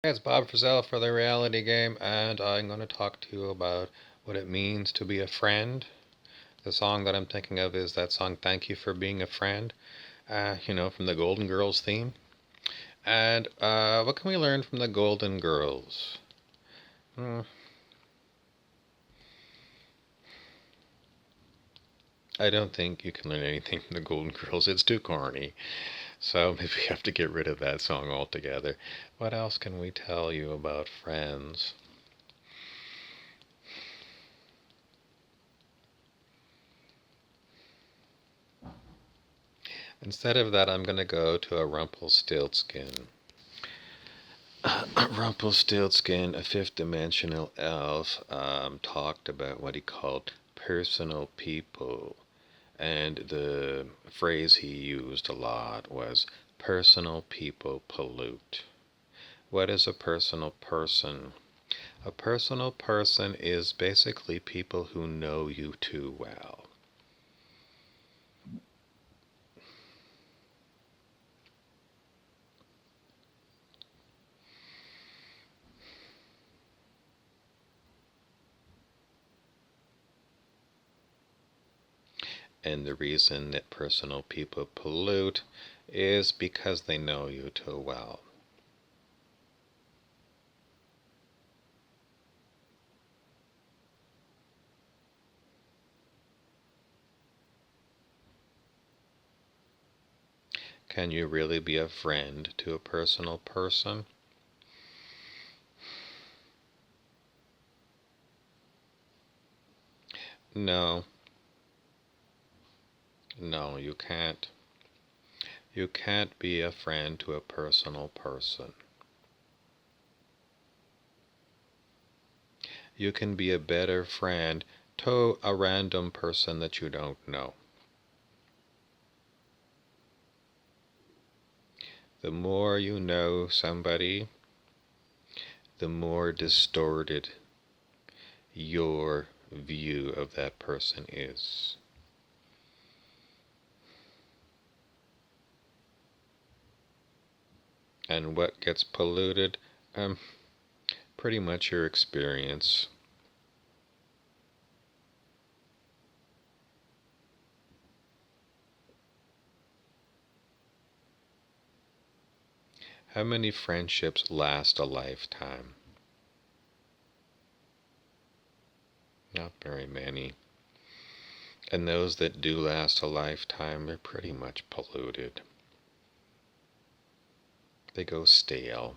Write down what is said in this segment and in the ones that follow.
Hey, it's Bob Frizzell for the Reality Game, and I'm going to talk to you about what it means to be a friend. The song that I'm thinking of is that song "Thank You for Being a Friend," from the Golden Girls theme. And what can we learn from the Golden Girls? Hmm, I don't think you can learn anything from the Golden Girls. It's too corny. So maybe we have to get rid of that song altogether. What else can we tell you about friends? Instead of that, I'm going to go to a Rumpelstiltskin. Rumpelstiltskin, a fifth dimensional elf, talked about what he called personal people. And the phrase he used a lot was personal people pollute. What is a personal person? A personal person is basically people who know you too well. And the reason that personal people pollute is because they know you too well. Can you really be a friend to a personal person? No, no, you can't. You can't be a friend to a personal person. You can be a better friend to a random person that you don't know. The more you know somebody, the more distorted your view of that person is. And what gets polluted? Pretty much your experience. How many friendships last a lifetime? Not very many. And those that do last a lifetime are pretty much polluted. They go stale.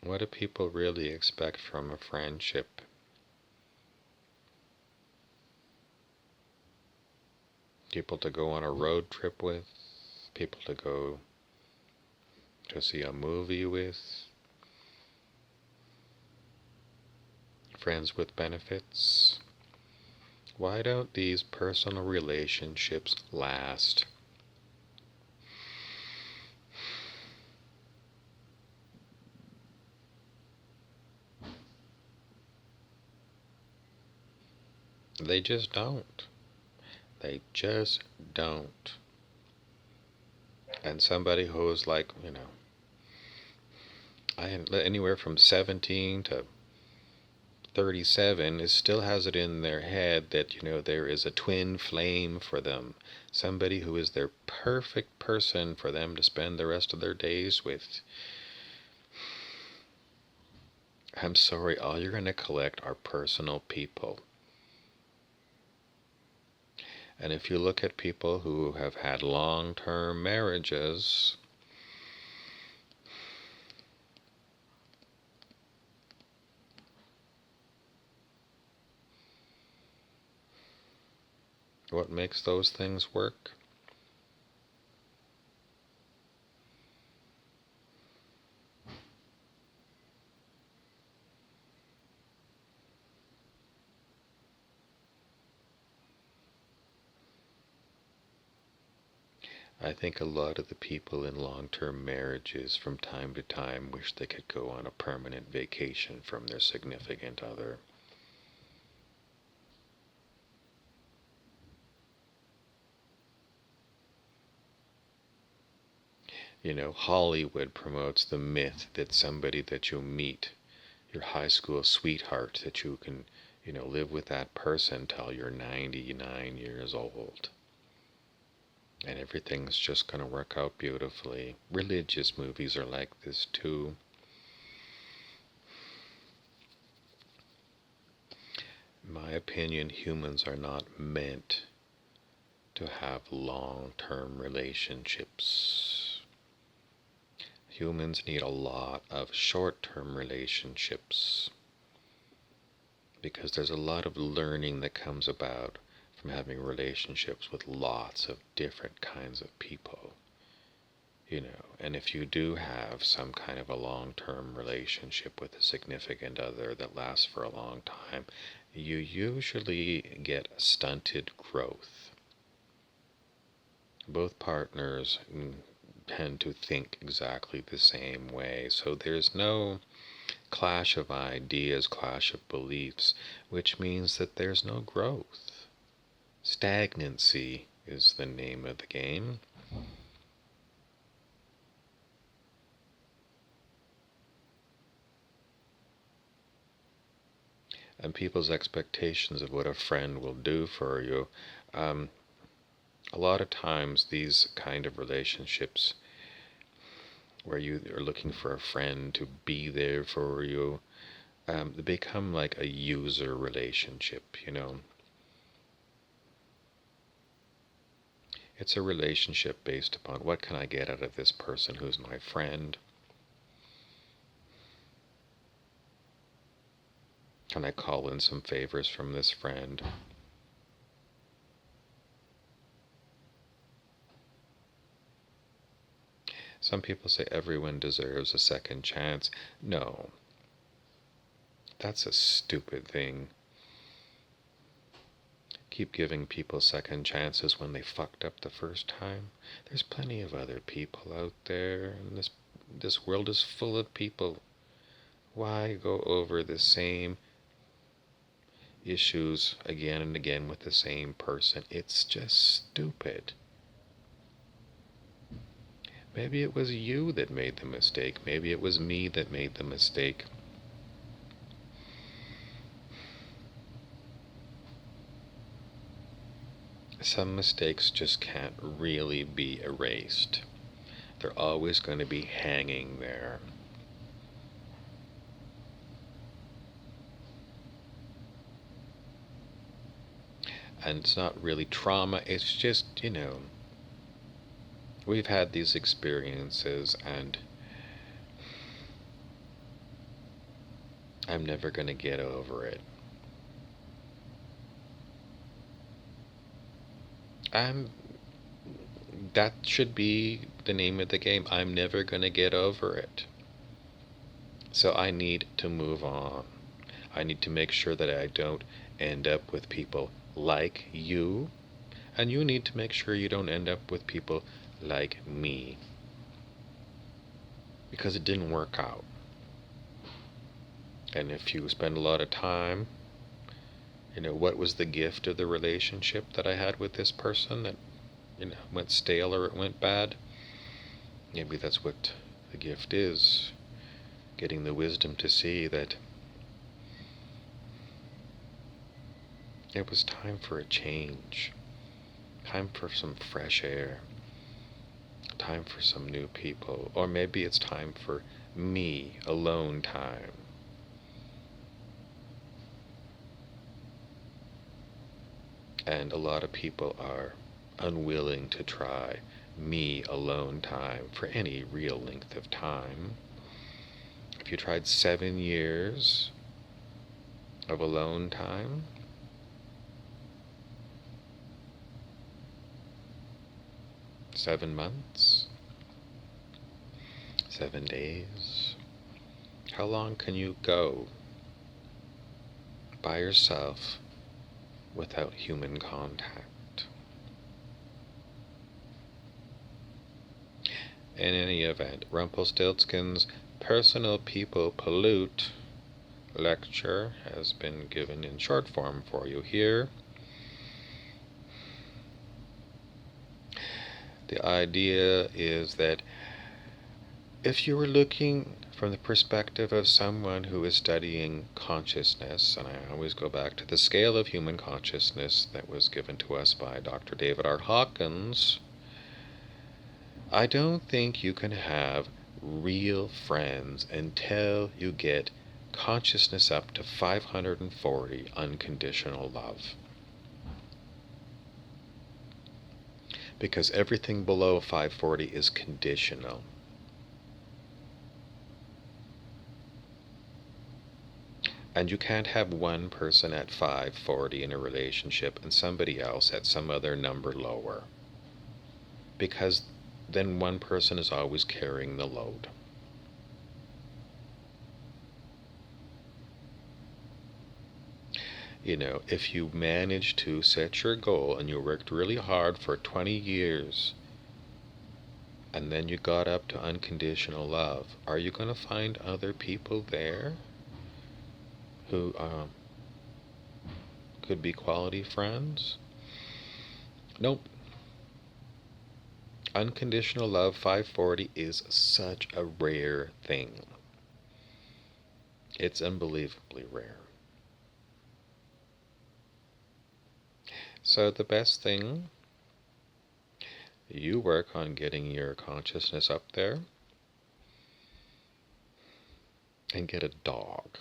What do people really expect from a friendship? People to go on a road trip with? People to go to see a movie with? Friends with benefits? Why don't these personal relationships last? They just don't. They just don't. And somebody who's like, anywhere from 17 to 37 is still has it in their head that there is a twin flame for them, somebody who is their perfect person for them to spend the rest of their days with. I'm sorry, all you're going to collect are personal people. And if you look at people who have had long-term marriages, what makes those things work? I think a lot of the people in long-term marriages from time to time wish they could go on a permanent vacation from their significant other. You know, Hollywood promotes the myth that somebody that you'll meet, your high school sweetheart, that you can, live with that person till you're 99 years old. And everything's just going to work out beautifully. Religious movies are like this too. In my opinion, humans are not meant to have long-term relationships. Humans need a lot of short-term relationships because there's a lot of learning that comes about from having relationships with lots of different kinds of people. And if you do have some kind of a long-term relationship with a significant other that lasts for a long time, you usually get stunted growth. Both partners tend to think exactly the same way, so there's no clash of ideas, clash of beliefs, which means that there's no growth. Stagnancy is the name of the game. And people's expectations of what a friend will do for you. A lot of times these kind of relationships where you are looking for a friend to be there for you, they become like a user relationship. It's a relationship based upon what can I get out of this person who's my friend. Can I call in some favors from this friend? Some people say everyone deserves a second chance. No, that's a stupid thing. Keep giving people second chances when they fucked up the first time. There's plenty of other people out there, and this world is full of people. Why go over the same issues again and again with the same person? It's just stupid. Maybe it was you that made the mistake. Maybe it was me that made the mistake. Some mistakes just can't really be erased. They're always going to be hanging there. And it's not really trauma, it's just, we've had these experiences and I'm never going to get over it. That should be the name of the game. I'm never going to get over it. So I need to move on. I need to make sure that I don't end up with people like you, and you need to make sure you don't end up with people like me, because it didn't work out. And if you spend a lot of time, what was the gift of the relationship that I had with this person that went stale or it went bad? Maybe that's what the gift is, getting the wisdom to see that it was time for a change, time for some fresh air, time for some new people, or maybe it's time for me, alone time. And a lot of people are unwilling to try me alone time for any real length of time. If you tried 7 years of alone time, 7 months, 7 days, how long can you go by yourself without human contact? In any event, Rumpelstiltskin's Personal People Pollute lecture has been given in short form for you here. The idea is that if you were looking from the perspective of someone who is studying consciousness, and I always go back to the scale of human consciousness that was given to us by Dr. David R. Hawkins, I don't think you can have real friends until you get consciousness up to 540 unconditional love. Because everything below 540 is conditional. And you can't have one person at 540 in a relationship and somebody else at some other number lower. Because then one person is always carrying the load. You know, if you manage to set your goal and you worked really hard for 20 years and then you got up to unconditional love, are you going to find other people there who could be quality friends? Nope. Unconditional love 540 is such a rare thing. It's unbelievably rare. So the best thing, you work on getting your consciousness up there and get a dog.